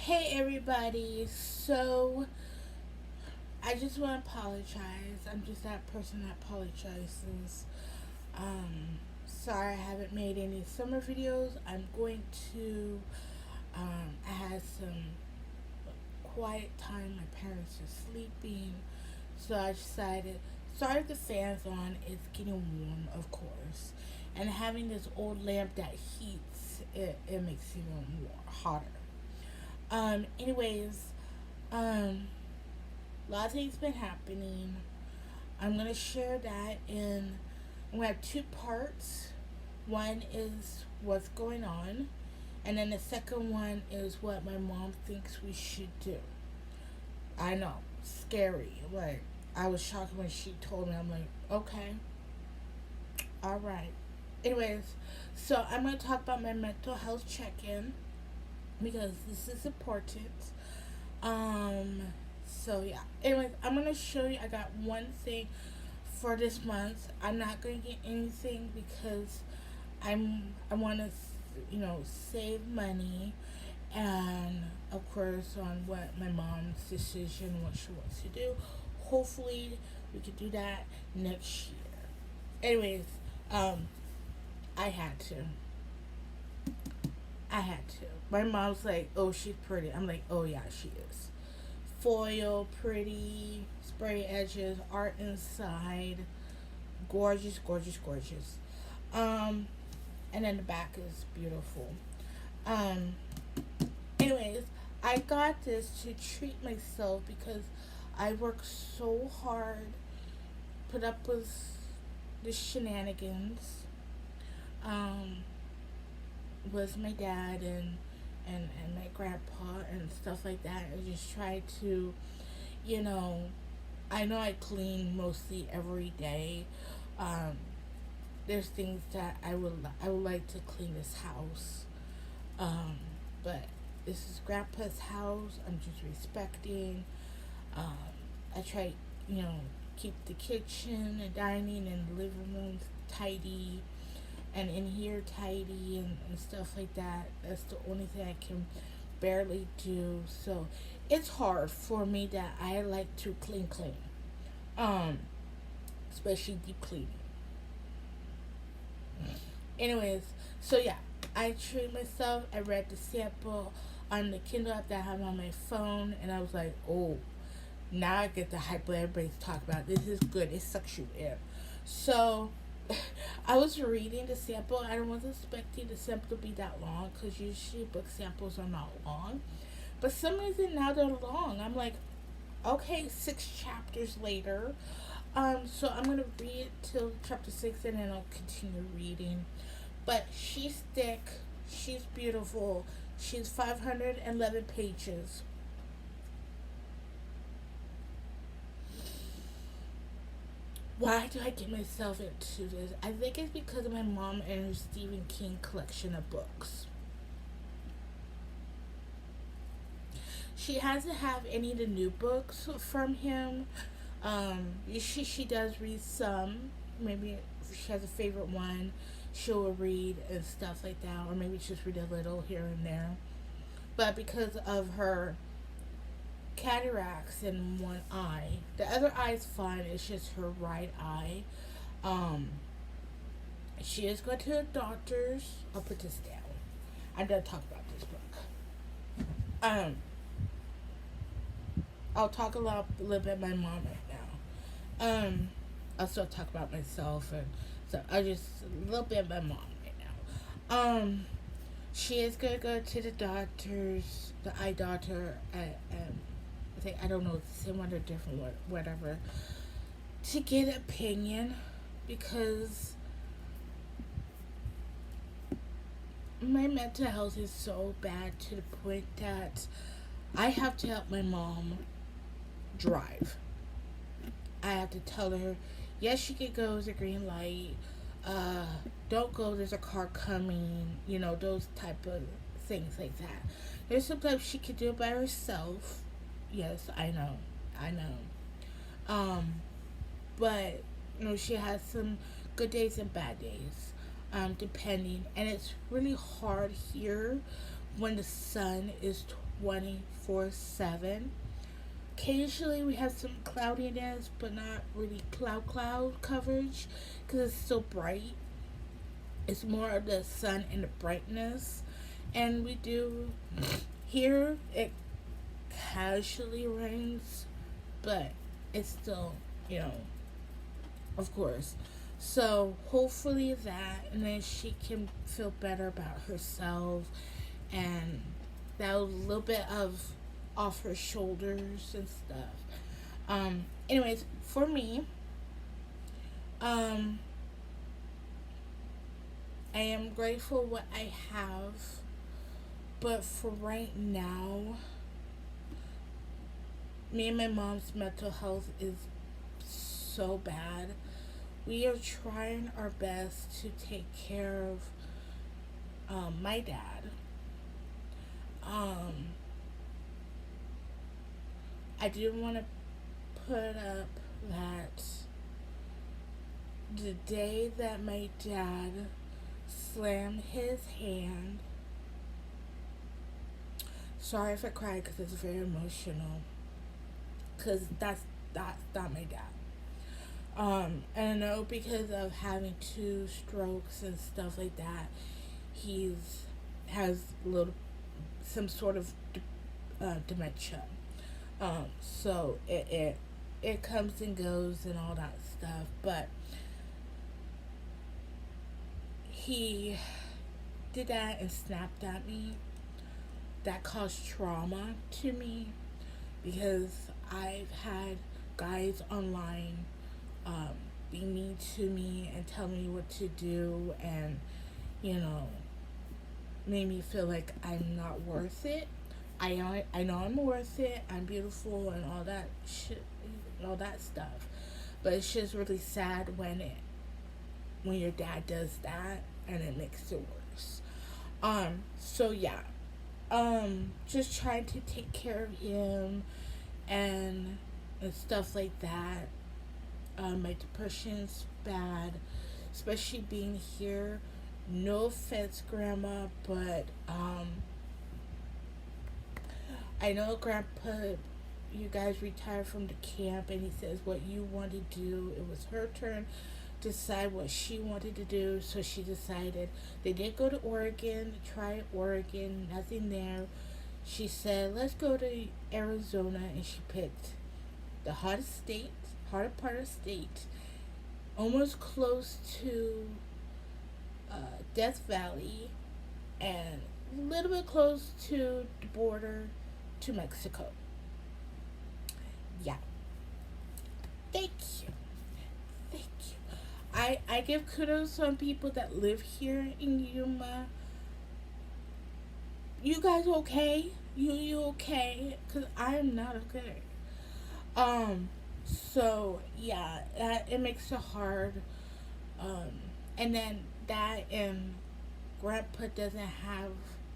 Hey everybody, so I just want to apologize. I'm just that person that apologizes. Sorry I haven't made any summer videos. I'm going to, I had some quiet time. My parents are sleeping, so I decided, sorry if the fan's on, it's getting warm, of course. And having this old lamp that heats, it makes it even more hotter. Anyways, um, a lot of things been happening. I'm gonna share that in. I'm gonna have two parts. One is what's going on, and then the second one is what my mom thinks we should do. I know, scary. Like I was shocked when she told me. I'm like, okay, all right. Anyways, so I'm gonna talk about my mental health check-in because this is important. Um, so yeah. Anyways, I'm gonna show you. I got one thing for this month. I'm not gonna get anything because I want to save money, and of course on what my mom's decision, what she wants to do. Hopefully we could do that next year. Anyways, um, I had to. I had to. My mom's like, "Oh, she's pretty." I'm like, "Oh yeah, she is." Foil, pretty, spray edges, art inside, gorgeous, gorgeous, gorgeous. Um, and then the back is beautiful. Um, anyways, I got this to treat myself because I work so hard, put up with the shenanigans. Um, with my dad and my grandpa and stuff like that. I just try to, you know, I know I clean mostly every day. Um, there's things that I would like to clean this house, um, but this is Grandpa's house. I'm just respecting. Um, I try, you know, keep the kitchen, the dining, and the living room tidy, and in here tidy and stuff like that. That's the only thing I can barely do. So it's hard for me that I like to clean. Um, especially deep cleaning. Anyways, so yeah, I treat myself. I read the sample on the Kindle app that I have on my phone, and I was like, oh, now I get the hype what everybody's talking about. This is good. It sucks you in. So I was reading the sample. I wasn't expecting the sample to be that long because usually book samples are not long. But some reason now they're long. I'm like, okay, 6 chapters later. So I'm gonna read till chapter 6 and then I'll continue reading. But she's thick. She's beautiful. She's 511 pages. Why do I get myself into this? I think it's because of my mom and her Stephen King collection of books. She hasn't have any of the new books from him. She does read some. Maybe if she has a favorite one, she'll read and stuff like that, or maybe just read a little here and there. But because of her cataracts in one eye, the other eye is fine. It's just her right eye. Um, she is going to the doctors. I'll put this down. I'm gonna talk about this book. Um, I'll talk a little bit about my mom right now. I'll still talk about myself, and so I just a little bit about my mom right now. She is gonna go to the doctors, the eye doctor. I think I don't know, it's the same one or different one, whatever, to get an opinion because my mental health is so bad to the point that I have to help my mom drive. I have to tell her, yes, she can go as a green light. Uh, don't go. There's a car coming. You know those type of things like that. There's sometimes she can do it by herself. Yes, I know. I know. Um, but she has some good days and bad days, depending. And it's really hard here when the sun is 24/7. Occasionally we have some cloudiness, but not really cloud coverage because it's still bright. It's more of the sun and the brightness. And we do here it casually rains, but it's still, you know, of course. So hopefully that, and then she can feel better about herself, and that was a little bit of off her shoulders and stuff. Anyways, for me, um, I am grateful what I have, but for right now, me and my mom's mental health is so bad. We are trying our best to take care of my dad. Um, I didn't want to put up that the day that my dad slammed his hand. Sorry if I cry because it's very emotional. Because that's not my dad. And I know because of having two strokes and stuff like that, he's has little some sort of dementia. So it comes and goes and all that stuff, but he did that and snapped at me. That caused trauma to me because I've had guys online be mean to me and tell me what to do, and you know, made me feel like I'm not worth it. I know I'm worth it. I'm beautiful and all that shit, all that stuff. But it's just really sad when your dad does that and it makes it worse. So yeah. Just trying to take care of him and stuff like that. My depression's bad, especially being here. No offense, Grandma, but I know Grandpa, you guys retired from the camp, and he says what you want to do. It was her turn to decide what she wanted to do, so she decided. They did go to Oregon, try Oregon, nothing there. She said, let's go to Arizona, and she picked the hottest state, hottest part of state, almost close to Death Valley, and a little bit close to the border to Mexico. Yeah. Thank you. Thank you. I give kudos to some people that live here in Yuma. You guys okay? You okay? Cause I am not okay. Um. So yeah, that it makes it hard. Um. And then that and Grandpa doesn't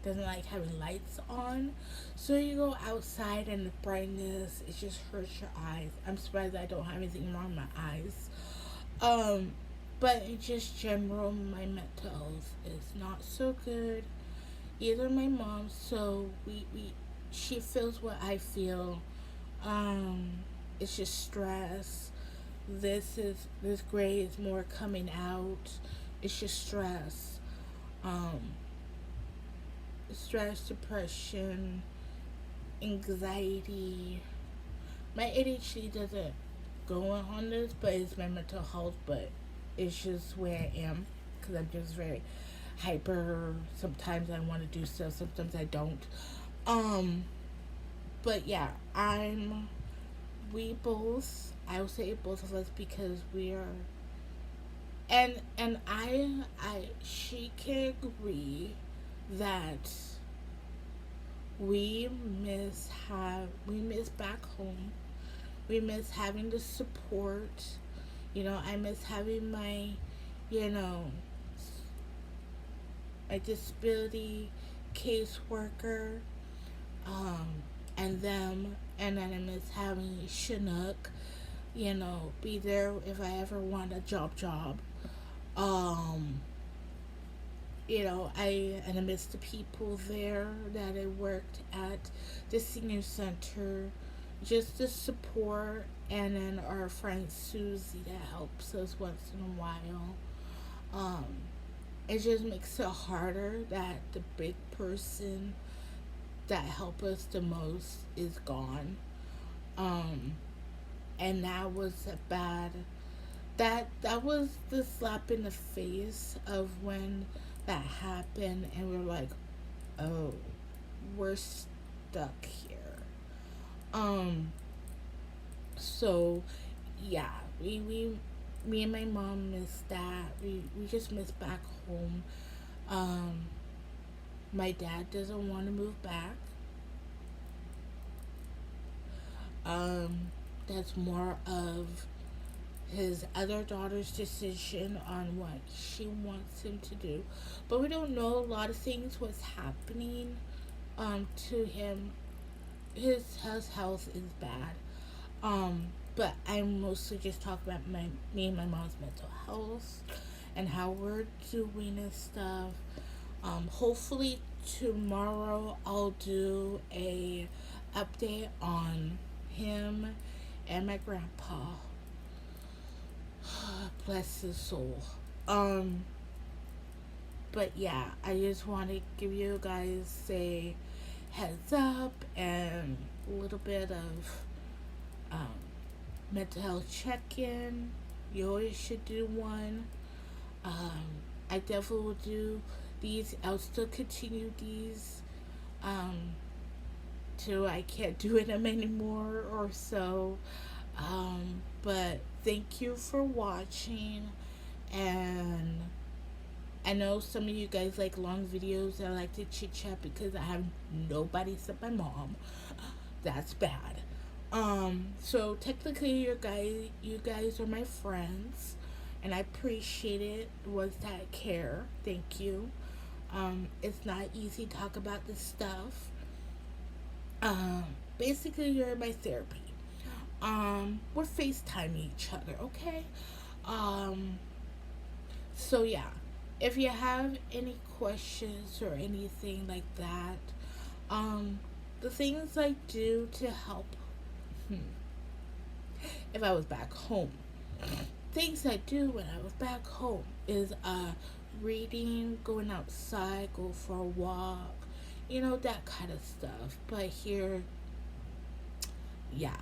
like having lights on, so you go outside and the brightness it just hurts your eyes. I'm surprised I don't have anything wrong with my eyes. Um, but in just general, my mental health is not so good. Either my mom, so we she feels what I feel. Um, it's just stress. This grade is more coming out. It's just stress. Um, stress, depression, anxiety. My ADHD doesn't go on this, but it's my mental health. But it's just where I am because I'm just very hyper. Sometimes I want to do stuff. Sometimes I don't. Um, but yeah, we both. I would say both of us because we are. And I she can agree that we miss back home. We miss having the support. You know, I miss having my, you know, my disability caseworker, um, and them, and then I miss having Chinook, you know, be there if I ever want a job. Um, I miss the people there that I worked at the senior center, just the support, and then our friend Susie that helps us once in a while. Um, it just makes it harder that the big person that helped us the most is gone. Um, and that was a bad that was the slap in the face of when that happened, and we're like, oh, we're stuck here. Um, so yeah, we me and my mom miss that. We just miss back home. Um, my dad doesn't want to move back. That's more of his other daughter's decision on what she wants him to do. But we don't know a lot of things what's happening to him. His health is bad. But I mostly just talk about me and my mom's mental health and how we're doing and stuff. Hopefully tomorrow I'll do a update on him and my grandpa. Bless his soul. Um, but yeah, I just want to give you guys a heads up and a little bit of um, mental health check in. You always should do one. I definitely will do these. I'll still continue these um, till I can't do them anymore or so. But thank you for watching, and I know some of you guys like long videos. I like to chit chat because I have nobody except my mom. That's bad. So technically, you guys are my friends, and I appreciate it. Was that care? Thank you. It's not easy to talk about this stuff. Basically, you're my therapy. We're FaceTiming each other, okay? Um, so yeah, if you have any questions or anything like that, um, the things I do to help, hmm, if I was back home, things I do when I was back home is reading, going outside, go for a walk, that kind of stuff. But here, yeah,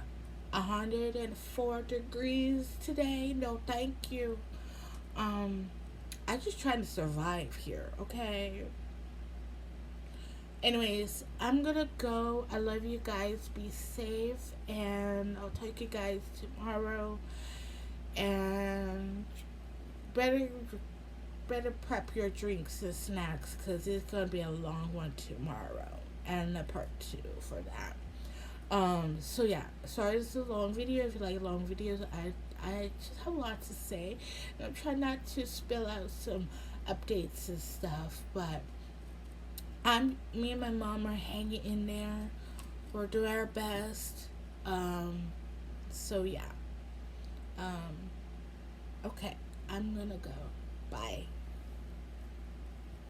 104 degrees today. No, thank you. Um, I'm just trying to survive here, okay? Anyways, I'm gonna go. I love you guys. Be safe, and I'll talk to you guys tomorrow. And better better prep your drinks and snacks because it's gonna be a long one tomorrow, and a part two for that. So yeah, sorry this is a long video. If you like long videos, I just have a lot to say. I'm trying not to spill out some updates and stuff, but me and my mom are hanging in there. We're doing our best. So yeah. Um, okay, I'm gonna go. Bye.